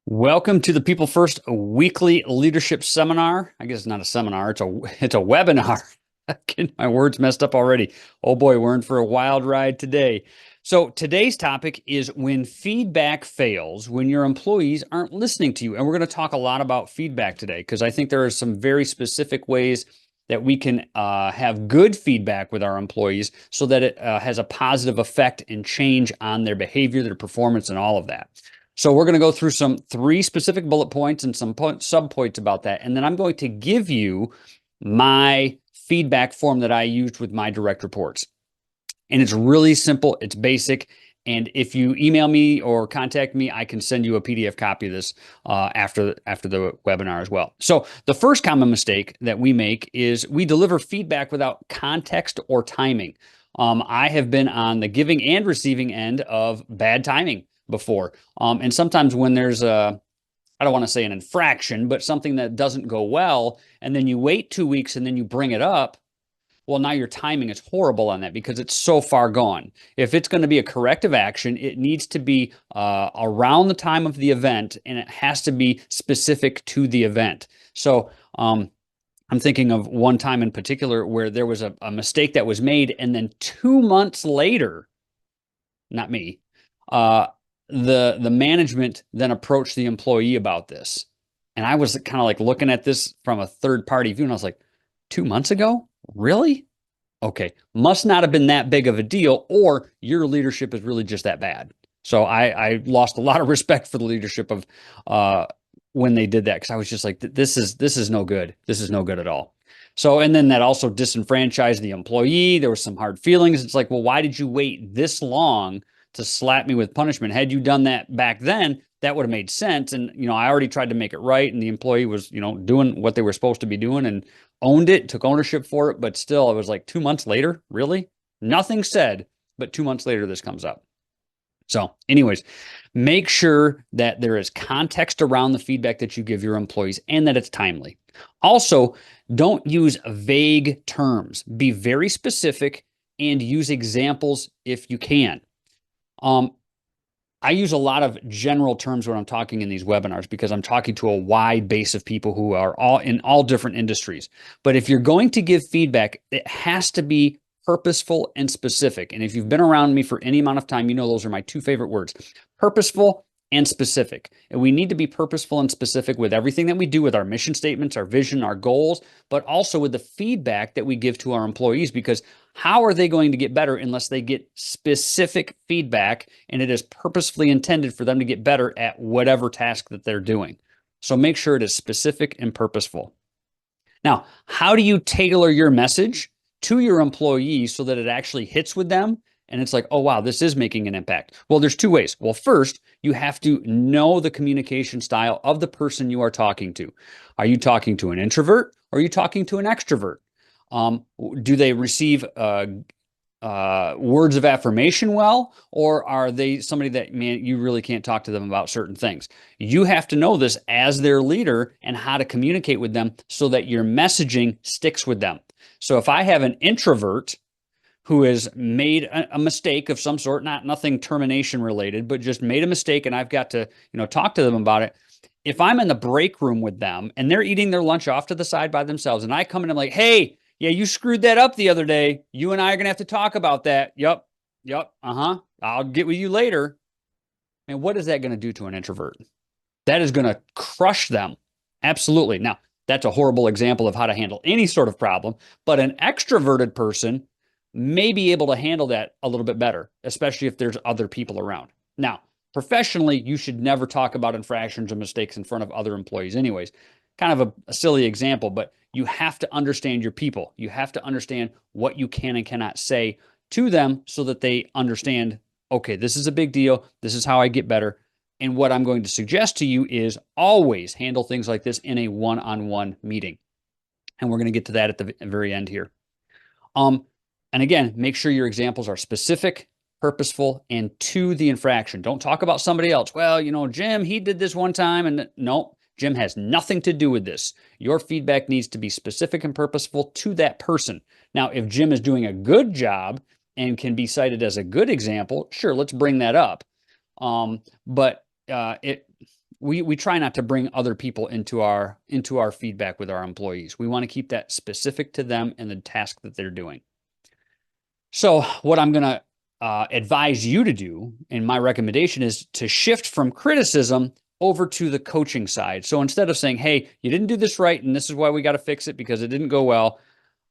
Welcome to the People First weekly leadership seminar. I guess it's not a seminar, it's a webinar. Getting my words messed up already. Oh boy, we're in for a wild ride today. So today's topic is when feedback fails, when your employees aren't listening to you. And we're going to talk a lot about feedback today because I think there are some very specific ways that we can have good feedback with our employees so that it has a positive effect and change on their behavior, their performance, and all of that. So we're going to go through some three specific bullet points and some sub points about that. And then I'm going to give you my feedback form that I used with my direct reports. And it's really simple. It's basic. And if you email me or contact me, I can send you a PDF copy of this after the webinar as well. So the first common mistake that we make is we deliver feedback without context or timing. I have been on the giving and receiving end of bad timing before. And sometimes when there's I don't want to say an infraction, but something that doesn't go well, and then you wait 2 weeks and then you bring it up, well, now your timing is horrible on that because it's so far gone. If it's going to be a corrective action, it needs to be around the time of the event, and it has to be specific to the event. So I'm thinking of one time in particular where there was a mistake that was made, and then 2 months later, not me, the management then approached the employee about this. And I was kind of like looking at this from a third party view, and I was like, 2 months ago? Really? Okay. Must not have been that big of a deal, or your leadership is really just that bad. So I lost a lot of respect for the leadership of when they did that, because I was just like, this is no good. This is no good at all. So, and then that also disenfranchised the employee. There was some hard feelings. It's like, well, why did you wait this long to slap me with punishment? Had you done that back then, that would have made sense. And, I already tried to make it right. And the employee was, doing what they were supposed to be doing and owned it, took ownership for it. But still, it was like 2 months later, really? Nothing said, but 2 months later, this comes up. So anyways, make sure that there is context around the feedback that you give your employees and that it's timely. Also, don't use vague terms. Be very specific and use examples if you can. I use a lot of general terms when I'm talking in these webinars because I'm talking to a wide base of people who are all in all different industries. But if you're going to give feedback, it has to be purposeful and specific. And if you've been around me for any amount of time, those are my two favorite words: purposeful and specific. And we need to be purposeful and specific with everything that we do, with our mission statements, our vision, our goals, but also with the feedback that we give to our employees, because how are they going to get better unless they get specific feedback and it is purposefully intended for them to get better at whatever task that they're doing? So make sure it is specific and purposeful. Now, how do you tailor your message to your employees so that it actually hits with them? And it's like, oh, wow, this is making an impact. Well, there's two ways. Well, first, you have to know the communication style of the person you are talking to. Are you talking to an introvert or are you talking to an extrovert? Do they receive words of affirmation well, or are they somebody that, man, you really can't talk to them about certain things? You have to know this as their leader and how to communicate with them so that your messaging sticks with them. So if I have an introvert who has made a mistake of some sort, nothing termination related, but just made a mistake, and I've got to, talk to them about it. If I'm in the break room with them and they're eating their lunch off to the side by themselves, and I come in and I'm like, hey, yeah, you screwed that up the other day. You and I are going to have to talk about that. Yep. I'll get with you later. And what is that going to do to an introvert? That is going to crush them. Absolutely. Now, that's a horrible example of how to handle any sort of problem, but an extroverted person may be able to handle that a little bit better, especially if there's other people around. Now, professionally, you should never talk about infractions or mistakes in front of other employees anyways. Kind of a silly example, but you have to understand your people. You have to understand what you can and cannot say to them so that they understand, okay, this is a big deal. This is how I get better. And what I'm going to suggest to you is always handle things like this in a one-on-one meeting. And we're going to get to that at the very end here. And again, make sure your examples are specific, purposeful, and to the infraction. Don't talk about somebody else. Well, Jim, he did this one time, and no, Jim has nothing to do with this. Your feedback needs to be specific and purposeful to that person. Now, if Jim is doing a good job and can be cited as a good example, sure, let's bring that up. But we try not to bring other people into our feedback with our employees. We want to keep that specific to them and the task that they're doing. So what I'm going to advise you to do, and my recommendation is to shift from criticism over to the coaching side. So instead of saying, hey, you didn't do this right, and this is why we got to fix it because it didn't go well,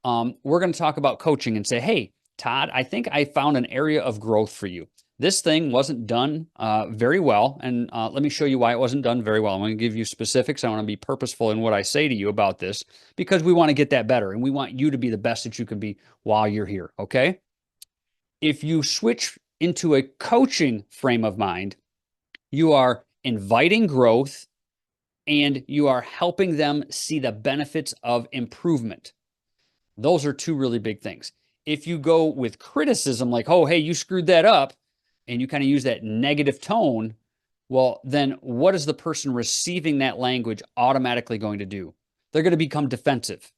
we're going to talk about coaching and say, hey, Todd, I think I found an area of growth for you. This thing wasn't done very well, and let me show you why it wasn't done very well. I'm going to give you specifics. I want to be purposeful in what I say to you about this because we want to get that better, and we want you to be the best that you can be while you're here, okay? If you switch into a coaching frame of mind, you are inviting growth and you are helping them see the benefits of improvement. Those are two really big things. If you go with criticism, like, oh, hey, you screwed that up, and you kind of use that negative tone, well, then what is the person receiving that language automatically going to do? They're going to become defensive.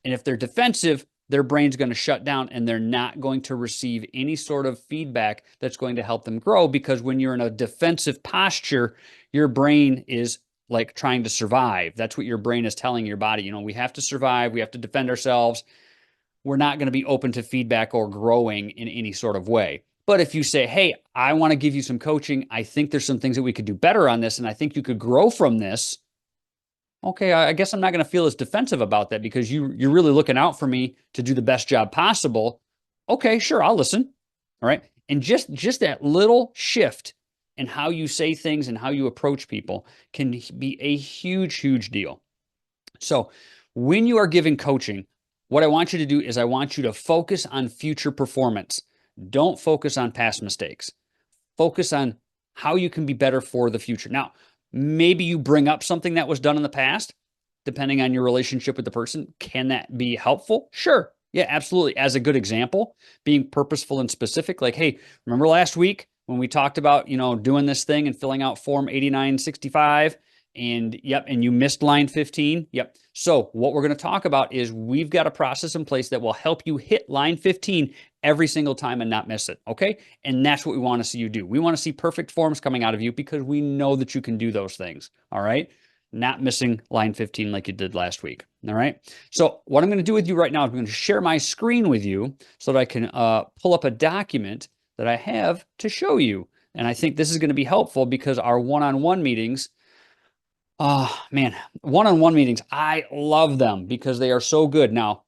And if they're defensive, their brain's going to shut down and they're not going to receive any sort of feedback that's going to help them grow, because when you're in a defensive posture, your brain is like trying to survive. That's what your brain is telling your body. You know, we have to survive. We have to defend ourselves. We're not going to be open to feedback or growing in any sort of way. But if you say, hey, I want to give you some coaching. I think there's some things that we could do better on this, and I think you could grow from this. Okay, I guess I'm not going to feel as defensive about that because you're really looking out for me to do the best job possible. Okay, sure, I'll listen. All right. And just that little shift in how you say things and how you approach people can be a huge, huge deal. So when you are giving coaching, what I want you to do is I want you to focus on future performance. Don't focus on past mistakes. Focus on how you can be better for the future. Now, maybe you bring up something that was done in the past, depending on your relationship with the person. Can that be helpful? Sure. Yeah, absolutely. As a good example, being purposeful and specific, like, hey, remember last week when we talked about, doing this thing and filling out form 8965? And yep, and you missed line 15. Yep. So what we're going to talk about is we've got a process in place that will help you hit line 15 every single time and not miss it. Okay. And that's what we want to see you do. We want to see perfect forms coming out of you because we know that you can do those things. All right. Not missing line 15 like you did last week. All right. So what I'm going to do with you right now is I'm going to share my screen with you so that I can pull up a document that I have to show you. And I think this is going to be helpful because our one-on-one meetings, oh man, one-on-one meetings, I love them because they are so good. Now,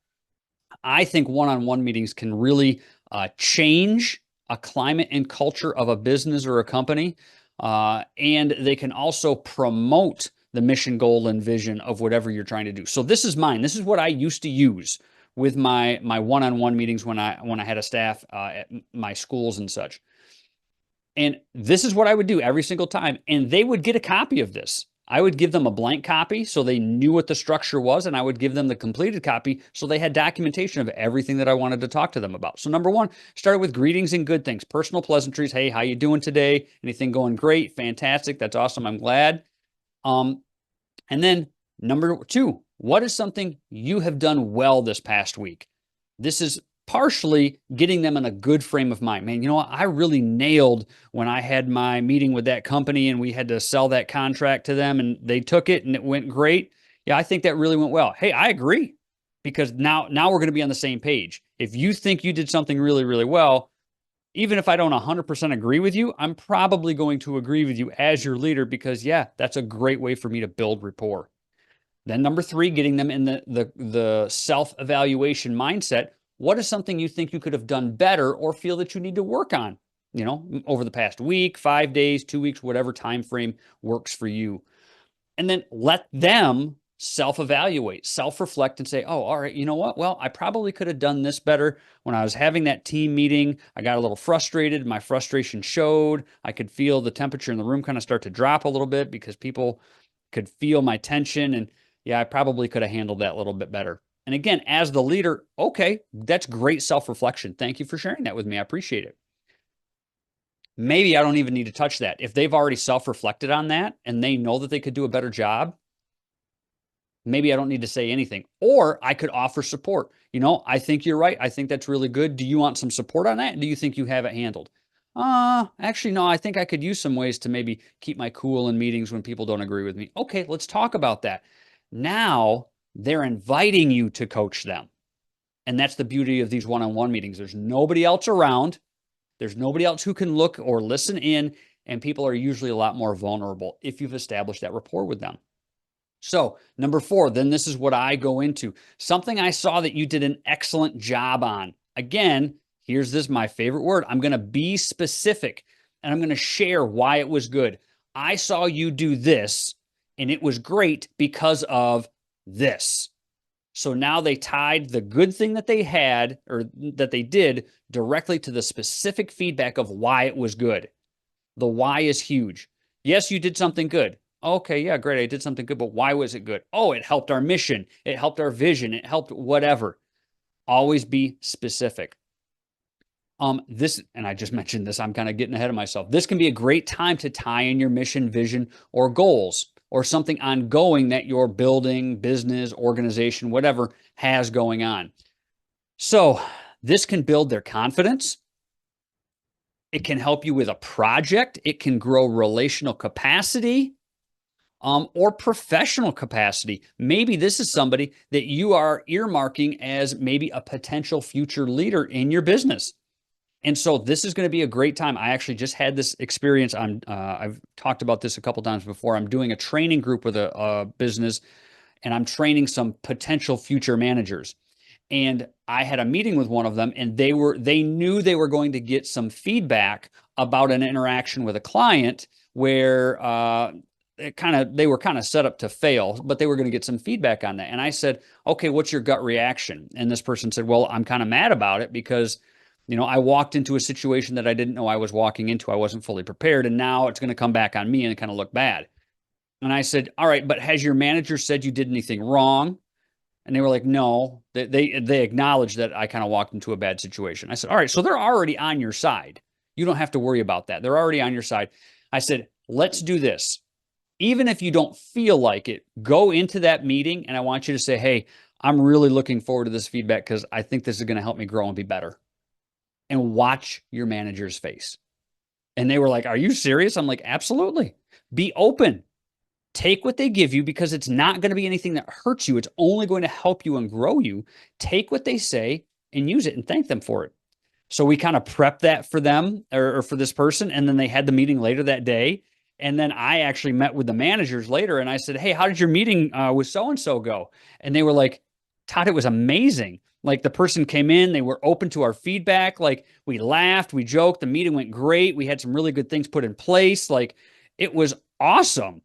I think one-on-one meetings can really change a climate and culture of a business or a company. And they can also promote the mission, goal, and vision of whatever you're trying to do. So this is mine. This is what I used to use with my one-on-one meetings when I had a staff at my schools and such. And this is what I would do every single time. And they would get a copy of this. I would give them a blank copy so they knew what the structure was, and I would give them the completed copy so they had documentation of everything that I wanted to talk to them about. So number one, start with greetings and good things, personal pleasantries. Hey, how you doing today? Anything going great? Fantastic. That's awesome. I'm glad. And then number two, what is something you have done well this past week? This is partially getting them in a good frame of mind. Man, you know what? I really nailed when I had my meeting with that company and we had to sell that contract to them and they took it and it went great. Yeah, I think that really went well. Hey, I agree, because now we're going to be on the same page. If you think you did something really, really well, even if I don't 100% agree with you, I'm probably going to agree with you as your leader because, yeah, that's a great way for me to build rapport. Then number three, getting them in the self-evaluation mindset. What is something you think you could have done better or feel that you need to work on, over the past week, 5 days, 2 weeks, whatever time frame works for you. And then let them self-evaluate, self-reflect and say, oh, all right, you know what? Well, I probably could have done this better. When I was having that team meeting, I got a little frustrated. My frustration showed. I could feel the temperature in the room kind of start to drop a little bit because people could feel my tension. And yeah, I probably could have handled that a little bit better. And again, as the leader, okay, that's great self-reflection. Thank you for sharing that with me. I appreciate it. Maybe I don't even need to touch that. If they've already self-reflected on that and they know that they could do a better job, maybe I don't need to say anything. Or I could offer support. I think you're right. I think that's really good. Do you want some support on that? Do you think you have it handled? Actually, no, I think I could use some ways to maybe keep my cool in meetings when people don't agree with me. Okay, let's talk about that. Now they're inviting you to coach them. And that's the beauty of these one-on-one meetings. There's nobody else around. There's nobody else who can look or listen in, and people are usually a lot more vulnerable if you've established that rapport with them. So, number 4, then this is what I go into. Something I saw that you did an excellent job on. Again, here's this my favorite word. I'm going to be specific and I'm going to share why it was good. I saw you do this and it was great because of this. So now they tied the good thing that they had or that they did directly to the specific feedback of why it was good. The why is huge. Yes, you did something good. Okay, yeah, great. I did something good, but why was it good? Oh, it helped our mission. It helped our vision. It helped whatever. Always be specific. This, and I just mentioned this, I'm kind of getting ahead of myself. This can be a great time to tie in your mission, vision, or goals, or something ongoing that your building, business, organization, whatever has going on. So this can build their confidence. It can help you with a project. It can grow relational capacity. Or professional capacity. Maybe this is somebody that you are earmarking as maybe a potential future leader in your business. And so this is going to be a great time. I actually just had this experience. I've talked about this a couple times before. I'm doing a training group with a business, and I'm training some potential future managers. And I had a meeting with one of them, and they knew they were going to get some feedback about an interaction with a client where they were kind of set up to fail, but they were going to get some feedback on that. And I said, okay, what's your gut reaction? And this person said, well, I'm kind of mad about it because, I walked into a situation that I didn't know I was walking into. I wasn't fully prepared. And now it's going to come back on me and kind of look bad. And I said, all right, but has your manager said you did anything wrong? And they were like, no, they acknowledged that I kind of walked into a bad situation. I said, all right, so they're already on your side. You don't have to worry about that. They're already on your side. I said, let's do this. Even if you don't feel like it, go into that meeting and I want you to say, hey, I'm really looking forward to this feedback because I think this is going to help me grow and be better. And watch your manager's face. And they were like, are you serious? I'm like, absolutely. Be open. Take what they give you because it's not going to be anything that hurts you. It's only going to help you and grow you. Take what they say and use it and thank them for it. So we kind of prepped that for them or for this person. And then they had the meeting later that day. And then I actually met with the managers later and I said, hey, how did your meeting with so-and-so go? And they were like, Todd, it was amazing. Like the person came in, they were open to our feedback. Like we laughed, we joked, the meeting went great. We had some really good things put in place. Like it was awesome.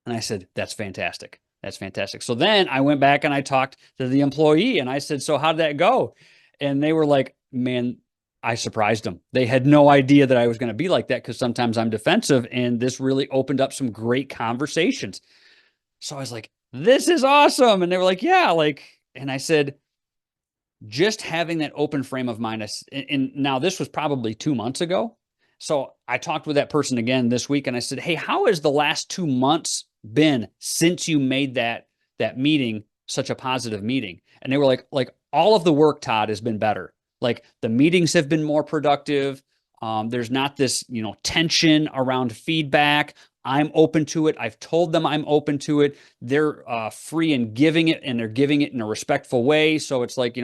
And I said, that's fantastic. That's fantastic. So then I went back and I talked to the employee and I said, so how'd that go? And they were like, man, I surprised them. They had no idea that I was going to be like that because sometimes I'm defensive. And this really opened up some great conversations. So I was like, this is awesome. And they were like, yeah, and I said, just having that open frame of mind. And now this was probably 2 months ago. So I talked with that person again this week and I said, hey, how has the last 2 months been since you made that meeting such a positive meeting? And they were like all of the work, Todd, has been better. Like the meetings have been more productive. There's not this, tension around feedback. I'm open to it. I've told them I'm open to it. They're free in giving it and they're giving it in a respectful way. So it's like,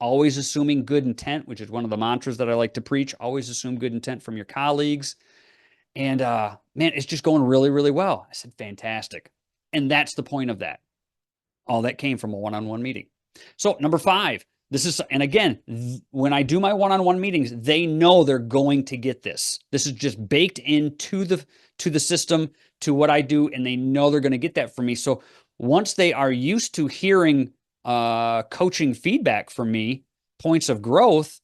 always assuming good intent, which is one of the mantras that I like to preach. Always assume good intent from your colleagues. And man, it's just going really, really well. I said, fantastic. And that's the point of that. All that came from a one-on-one meeting. So number 5, and again, when I do my one-on-one meetings, they know they're going to get this. This is just baked into the system, to what I do, and they know they're going to get that from me. So once they are used to hearing coaching feedback from me, points of growth,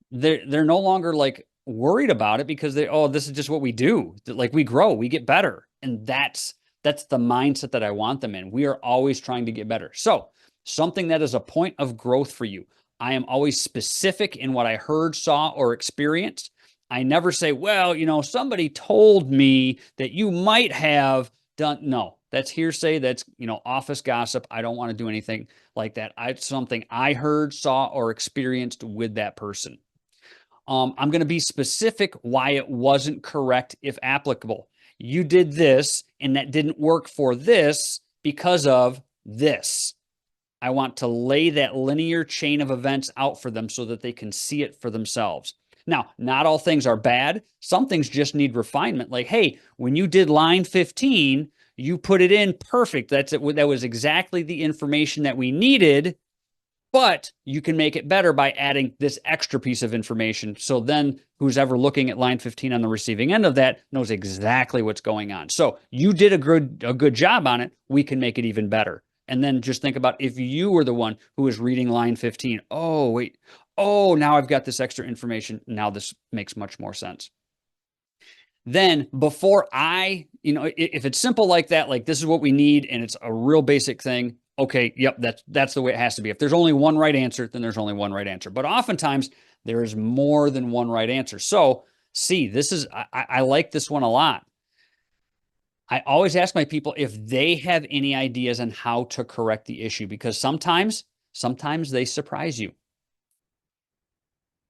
they're no longer like worried about it because this is just what we do. Like we grow, we get better. And that's the mindset that I want them in. We are always trying to get better. So something that is a point of growth for you. I am always specific in what I heard, saw, or experienced. I never say, well, somebody told me that you might have done. No, that's hearsay. That's, office gossip. I don't want to do anything like that. It's something I heard, saw, or experienced with that person. I'm going to be specific why it wasn't correct if applicable. You did this and that didn't work for this because of this. I want to lay that linear chain of events out for them so that they can see it for themselves. Now, not all things are bad. Some things just need refinement. Like, hey, when you did line 15, you put it in perfect. That was exactly the information that we needed, but you can make it better by adding this extra piece of information. So then who's ever looking at line 15 on the receiving end of that knows exactly what's going on. So you did a good job on it. We can make it even better. And then just think about if you were the one who was reading line 15. Oh, wait. Oh, now I've got this extra information. Now this makes much more sense. Then before if it's simple like that, like this is what we need and it's a real basic thing. Okay, yep, that's the way it has to be. If there's only one right answer, then there's only one right answer. But oftentimes there is more than one right answer. So see, I like this one a lot. I always ask my people if they have any ideas on how to correct the issue, because sometimes they surprise you.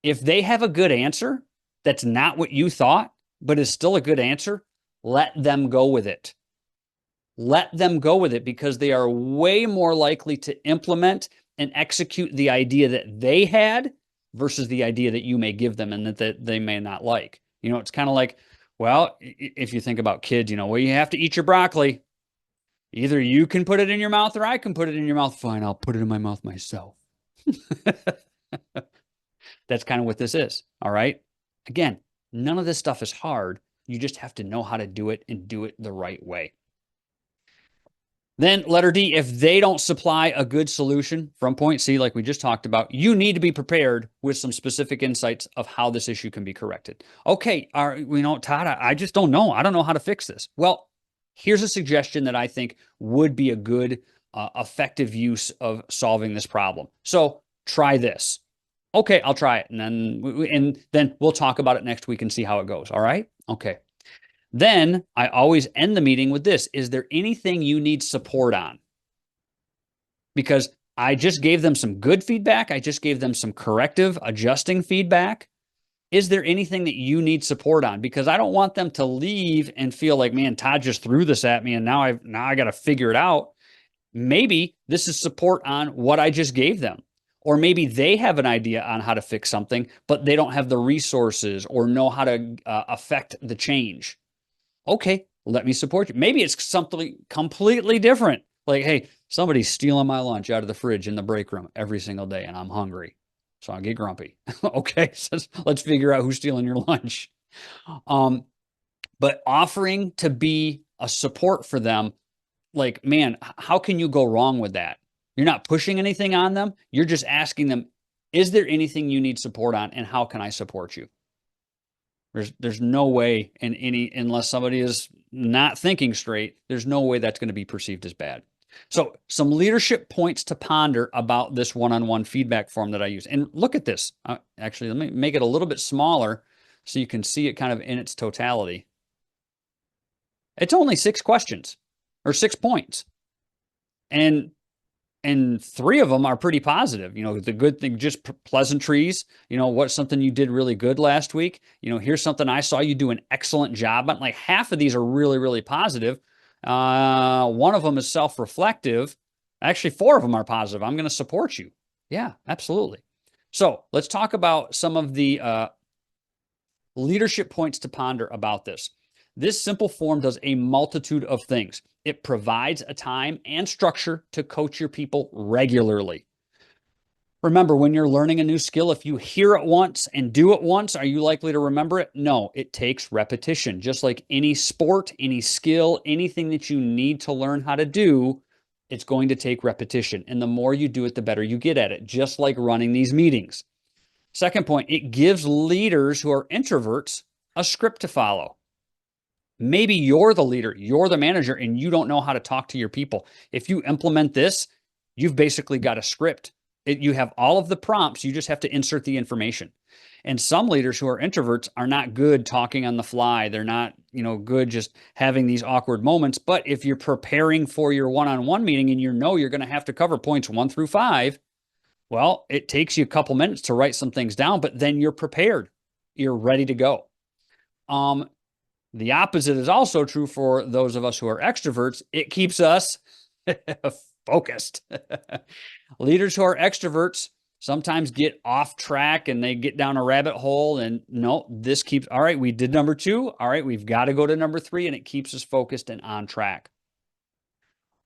If they have a good answer that's not what you thought, but is still a good answer, let them go with it. Let them go with it because they are way more likely to implement and execute the idea that they had versus the idea that you may give them and that they may not like. It's kind of like, well, if you think about kids, well, you have to eat your broccoli. Either you can put it in your mouth or I can put it in your mouth. Fine, I'll put it in my mouth myself. That's kind of what this is. All right. Again, none of this stuff is hard. You just have to know how to do it and do it the right way. Then letter D, if they don't supply a good solution from point C, like we just talked about, you need to be prepared with some specific insights of how this issue can be corrected. Okay, Todd, I just don't know. I don't know how to fix this. Well, here's a suggestion that I think would be a good, effective use of solving this problem. So try this. Okay, I'll try it. And then we'll talk about it next week and see how it goes. All right? Okay. Then I always end the meeting with this. Is there anything you need support on? Because I just gave them some good feedback. I just gave them some corrective, adjusting feedback. Is there anything that you need support on? Because I don't want them to leave and feel like, man, Todd just threw this at me and now I got to figure it out. Maybe this is support on what I just gave them. Or maybe they have an idea on how to fix something, but they don't have the resources or know how to affect the change. Okay, let me support you. Maybe it's something completely different. Like, hey, somebody's stealing my lunch out of the fridge in the break room every single day, and I'm hungry. So I get grumpy. Okay, so let's figure out who's stealing your lunch. But offering to be a support for them, like, man, how can you go wrong with that? You're not pushing anything on them. You're just asking them, is there anything you need support on, and how can I support you? There's no way unless somebody is not thinking straight, there's no way that's going to be perceived as bad. So some leadership points to ponder about this one-on-one feedback form that I use. And look at this. Actually, let me make it a little bit smaller so you can see it kind of in its totality. It's only 6 questions or 6 points. And 3 of them are pretty positive. The good thing, just pleasantries. What's something you did really good last week? Here's something I saw you do an excellent job on. Like half of these are really, really positive. One of them is self-reflective. Actually, 4 of them are positive. I'm going to support you. Yeah, absolutely. So let's talk about some of the leadership points to ponder about this. This simple form does a multitude of things. It provides a time and structure to coach your people regularly. Remember, when you're learning a new skill, if you hear it once and do it once, are you likely to remember it? No, it takes repetition. Just like any sport, any skill, anything that you need to learn how to do, it's going to take repetition. And the more you do it, the better you get at it, just like running these meetings. Second point, it gives leaders who are introverts a script to follow. Maybe you're the leader, you're the manager, and you don't know how to talk to your people. If you implement this, you've basically got a script. You have all of the prompts, you just have to insert the information. And some leaders who are introverts are not good talking on the fly. They're not, good just having these awkward moments. But if you're preparing for your one-on-one meeting and you're going to have to cover points 1 through 5, well, it takes you a couple minutes to write some things down, but then you're prepared. you're ready to go. The opposite is also true for those of us who are extroverts. It keeps us focused. Leaders who are extroverts sometimes get off track and they get down a rabbit hole, and no, this keeps, all right, we did number 2. All right, we've got to go to number 3, and it keeps us focused and on track.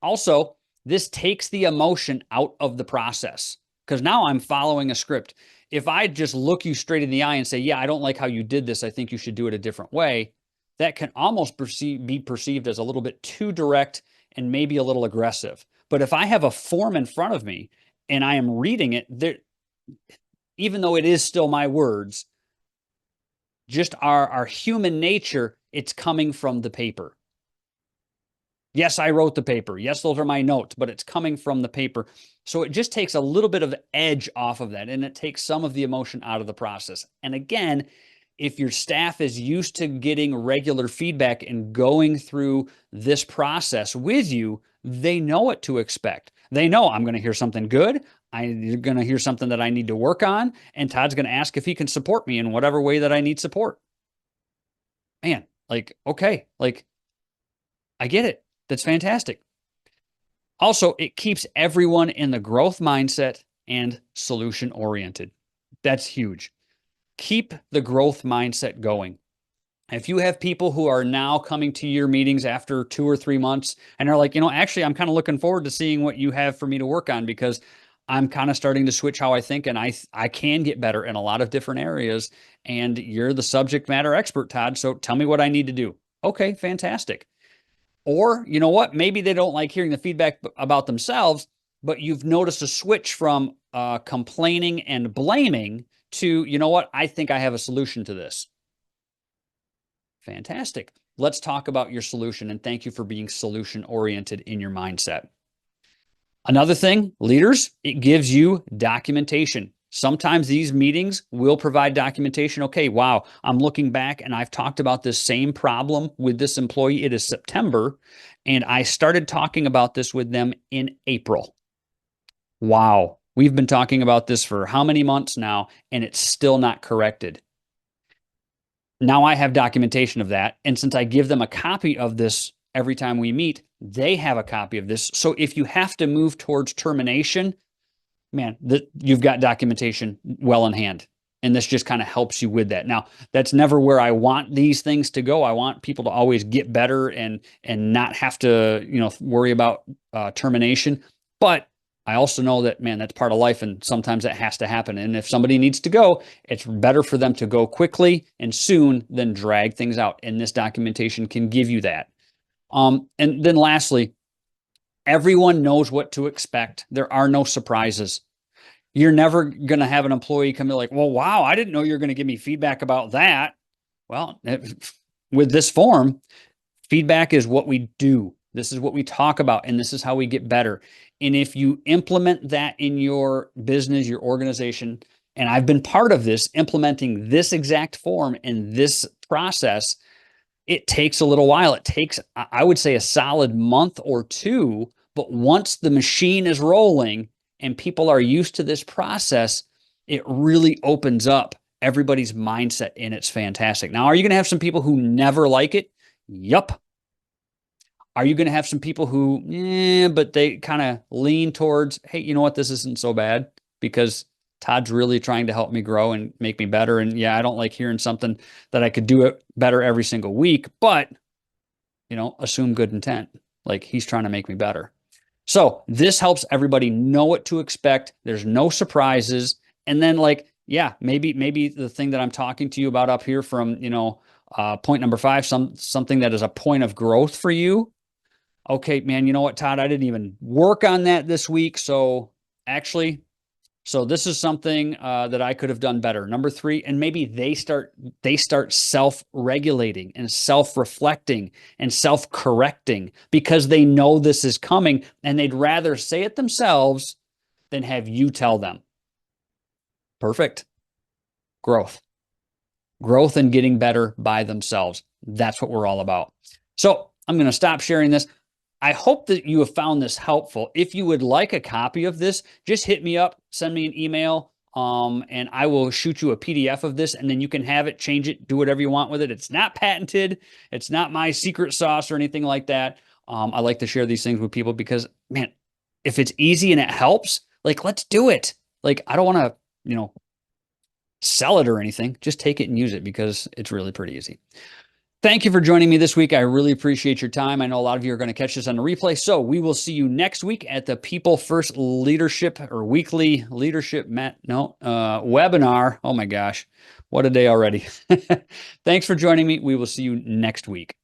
Also, this takes the emotion out of the process, because now I'm following a script. If I just look you straight in the eye and say, yeah, I don't like how you did this, I think you should do it a different way, that can almost be perceived as a little bit too direct and maybe a little aggressive. But if I have a form in front of me and I am reading it, there, even though it is still my words, just our human nature, it's coming from the paper. Yes, I wrote the paper. Yes, those are my notes, but it's coming from the paper. So it just takes a little bit of edge off of that, and it takes some of the emotion out of the process. And again, if your staff is used to getting regular feedback and going through this process with you, they know what to expect. They know I'm going to hear something good. I'm going to hear something that I need to work on, and Todd's going to ask if he can support me in whatever way that I need support. Man, like, okay, like, I get it. That's fantastic. Also, it keeps everyone in the growth mindset and solution oriented. That's huge. Keep the growth mindset going. If you have people who are now coming to your meetings after 2 or 3 months and are like, actually, I'm kind of looking forward to seeing what you have for me to work on, because I'm kind of starting to switch how I think, and I can get better in a lot of different areas. And you're the subject matter expert, Todd. So tell me what I need to do. Okay, fantastic. Or, you know what? Maybe they don't like hearing the feedback about themselves, but you've noticed a switch from complaining and blaming to, you know what? I think I have a solution to this. Fantastic. Let's talk about your solution, and thank you for being solution oriented in your mindset. Another thing, leaders, it gives you documentation. Sometimes these meetings will provide documentation. Okay, wow, I'm looking back and I've talked about this same problem with this employee. It is September, and I started talking about this with them in April. Wow, we've been talking about this for how many months now, and it's still not corrected. Now I have documentation of that, and since I give them a copy of this every time we meet, they have a copy of this. So if you have to move towards termination, man, you've got documentation well in hand. And this just kind of helps you with that. Now, that's never where I want these things to go. I want people to always get better and not have to, worry about termination. But I also know that, man, that's part of life, and sometimes that has to happen. And if somebody needs to go, it's better for them to go quickly and soon than drag things out. And this documentation can give you that. And then lastly, everyone knows what to expect. There are no surprises. You're never going to have an employee come in like, well, wow, I didn't know you were going to give me feedback about that. Well, with this form, feedback is what we do. This is what we talk about, and this is how we get better. And if you implement that in your business, your organization, and I've been part of this, implementing this exact form in this process, it takes a little while. It takes, I would say, a solid month or 2. But once the machine is rolling and people are used to this process, it really opens up everybody's mindset, and it's fantastic. Now, are you going to have some people who never like it? Yup. Are you going to have some people who, but they kind of lean towards, hey, you know what? This isn't so bad because Todd's really trying to help me grow and make me better. And yeah, I don't like hearing something that I could do it better every single week, but assume good intent. Like, he's trying to make me better. So this helps everybody know what to expect. There's no surprises. And then maybe the thing that I'm talking to you about up here from, point number 5, something that is a point of growth for you. Okay, man, you know what, Todd, I didn't even work on that this week. So this is something that I could have done better. Number 3, and maybe they start self-regulating and self-reflecting and self-correcting because they know this is coming, and they'd rather say it themselves than have you tell them. Perfect. Growth and getting better by themselves. That's what we're all about. So I'm going to stop sharing this. I hope that you have found this helpful. If you would like a copy of this, just hit me up, send me an email. and I will shoot you a PDF of this, and then you can have it, change it, do whatever you want with it. It's not patented. It's not my secret sauce or anything like that. I like to share these things with people because, man, if it's easy and it helps, like, let's do it. Like, I don't want to, sell it or anything. Just take it and use it because it's really pretty easy. Thank you for joining me this week. I really appreciate your time. I know a lot of you are going to catch this on the replay. So we will see you next week at the People First Leadership or Weekly Leadership webinar. Oh my gosh, what a day already. Thanks for joining me. We will see you next week.